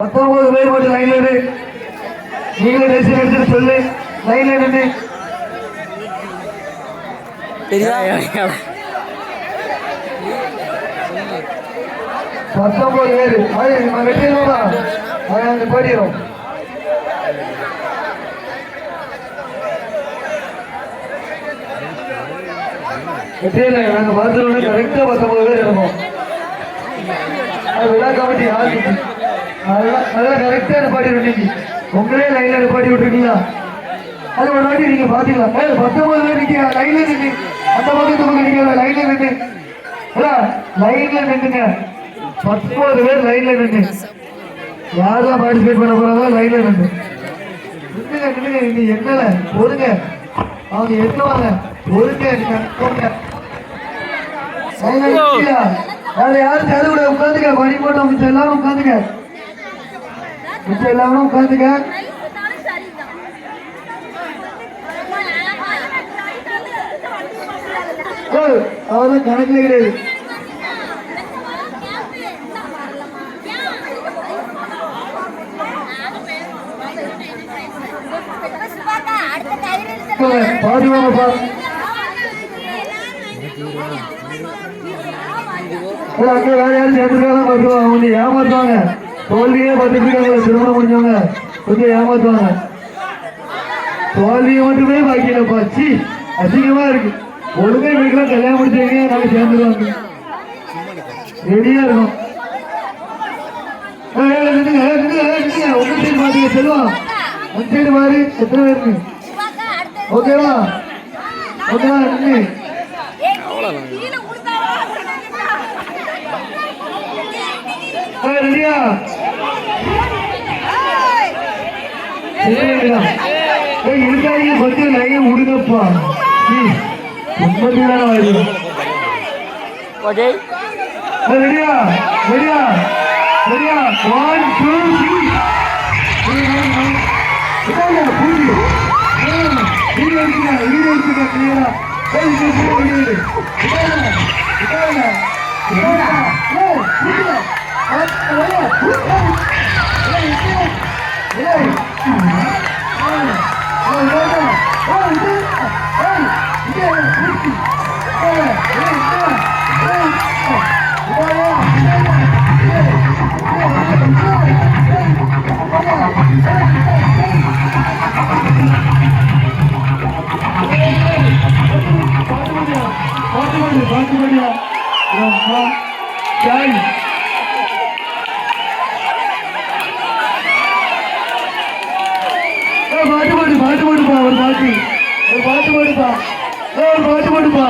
19 பேர் மட்டும் லைன்ல இரு. நீங்களே ரெஜிஸ்டர் எடுத்துட்டு சொல்லு. லைன்ல நின்று 19 பேர் வெட்டிடுவோமா? அங்க போயிடும். வெட்டியில நாங்க பார்த்துருவோம். கரெக்டா 19 பேர் இருக்கணும். விழா கமிட்டி ஆரம்பிச்சு அதெல்லாம் கரெக்டா நிப்பாட்டி உங்களே லைன்ல நிப்பாட்டி விட்டுருக்கீங்களா? அது ஒரு வாட்டி நீங்க பாத்தீங்களா? 19 பேர் நீங்க லைன்ல நின்று அந்த பக்கத்துக்கு நீங்க லைன்ல நின்று லைன்ல நின்றுங்க. 19 பேர் லைன்ல நின்று யாரெல்லாம் பார்ட்டிசிபேட் பண்ண போறாங்க லைன்ல நின்று நின்றுங்க. நீங்க என்னல பொறுங்க, அவங்க எட்டுவாங்க. பொறுங்க, யாரும் தெருவுல உட்காந்துக்க. பணி போட்டோம் மிச்சம் எல்லாரும் உட்காந்துக்க. மிச்சம் எல்லாரும் உட்காந்துக்க. அவதான் கணக்குல கிடையாது. பாதிவாங்கப்பா. அங்கே வேற யாரும் சேர்த்துருக்காங்க பார்த்துவாங்க. அவங்க ஏமாத்துவாங்க. தோல்வியே பார்த்துட்டு இருக்காங்க. திருமணம் முடிஞ்சவங்க கொஞ்சம் ஏமாத்துவாங்க. தோல்வியை மட்டுமே பாக்கியலப்பா. சி அசிங்கமா இருக்கு. ஒழுங்கா வீட்டுலாம் கல்யாணம் முடிச்சவங்க நாங்க சேர்ந்துருவாங்க. ரெடியா இருக்கும். உங்க சைடு பாத்தீங்க செல்வம். உங்க சைடு பாரு எத்தனை பேருக்கு. ஓகேவா? ஓகேவா? ரெடியா? இருக்காங்க கொஞ்சம் லைன் விடுங்கப்பா. ரெடியா? ரெடியா? ரெடியா? 1 2 பாட்டு போடுப்பா.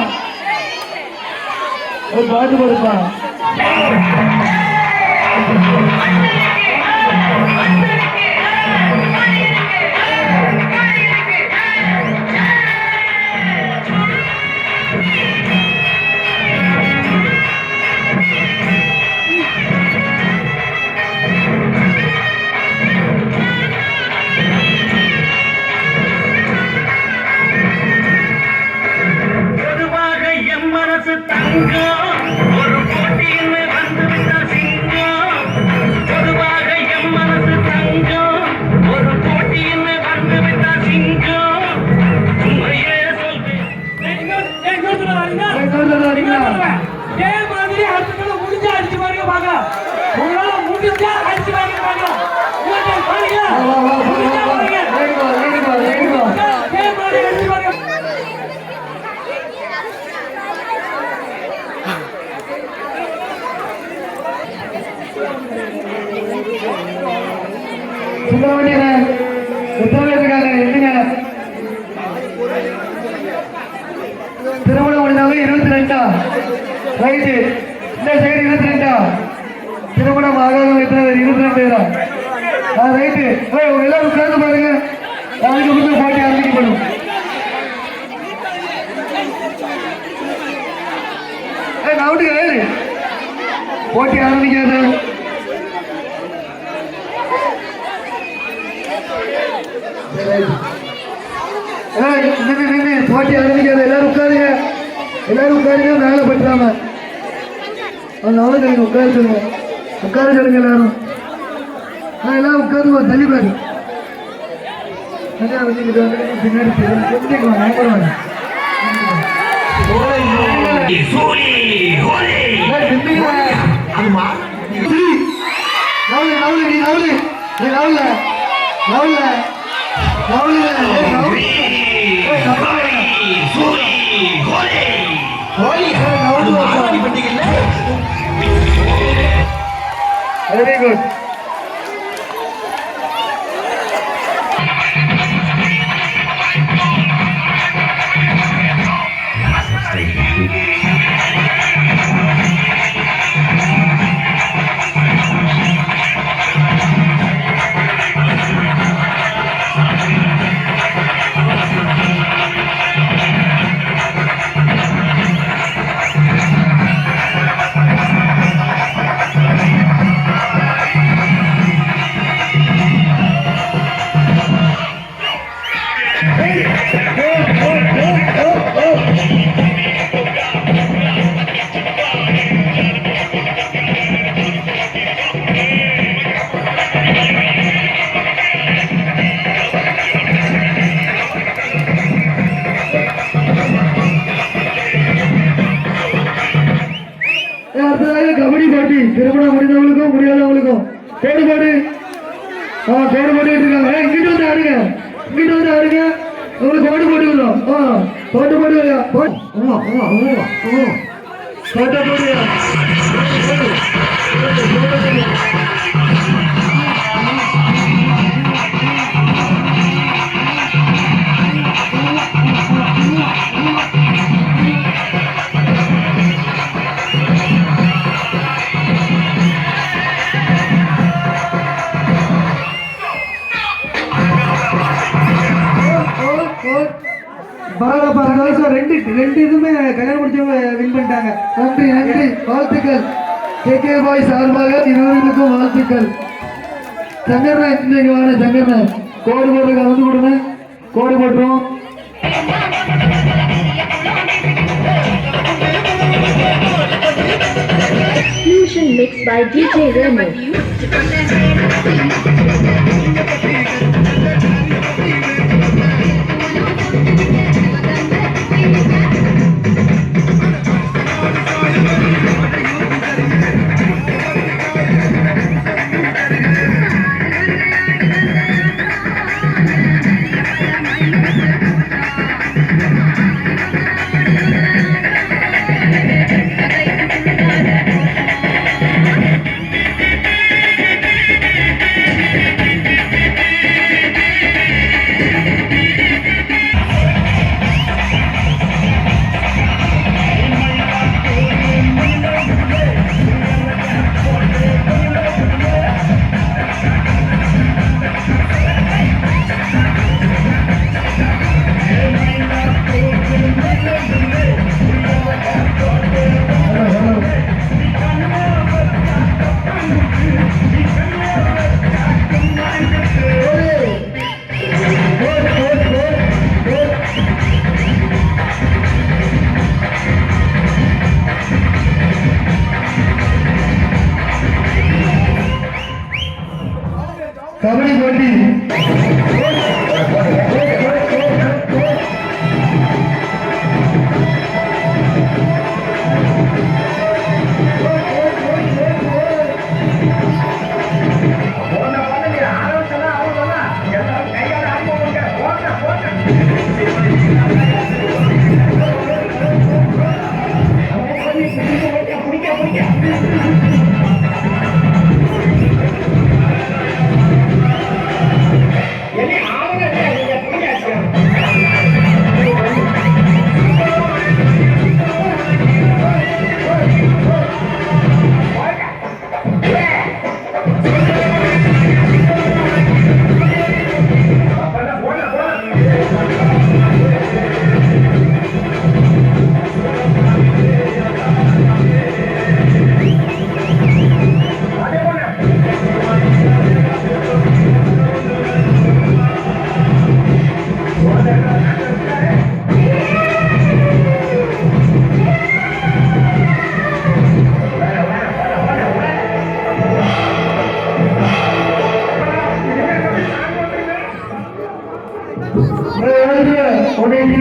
திருமணம் முடிந்தவங்க 22 ரைட்டு. இந்த சைடு 22 திருமணம் ஆகாதவங்க 22 பேரா? ரைட்டு. எல்லாரும் உட்கார்ந்து பாருங்க. நாளைக்கு வந்து போட்டி ஆரம்பிக்கப்படும். நவுட்டுங்க. போட்டி ஆரம்பிக்காது. போட்டி ஆரம்பிக்காது. எல்லாரும் உட்காருங்க. எல்லாரும் உட்காருங்க. மேலே பற்றாம உட்கார சொல்லுங்க. உட்கார சொல்லுங்க எல்லாரும். எல்லாம் உட்காந்து தள்ளி பாரு பின்னாடி வாங்க வெரி குட். கபடி போட்டி திருமணம் முடிந்தவங்களுக்கும் முடியாதவங்களுக்கும் கோடு போட்டு கோடு போட்டு இருக்காங்க. இங்கிட்டு வந்து ஆடுங்க, இங்கிட்டு வந்து ஆடுங்க. உங்களுக்கு கோடு போட்டுக்கிறோம். கோட்டு போட்டுக்கலையா? கோட்டை போடுயா. ரெண்டு இதுமே கல்யாணம் முடிச்சவங்க வின் பண்ணிட்டாங்க. நன்றி நன்றி, வாழ்த்துக்கள். கேகே பாய் சார்பாக இருவர்களுக்கும் வாழ்த்துக்கள். சங்கர்னா இன்னைக்கு வாங்க சங்கர்னா கோடு போட்டு கலந்து கொடுங்க. கோடு போட்டுரும். Fusion mixed by DJ Remo. Kabaddi போட்டி 180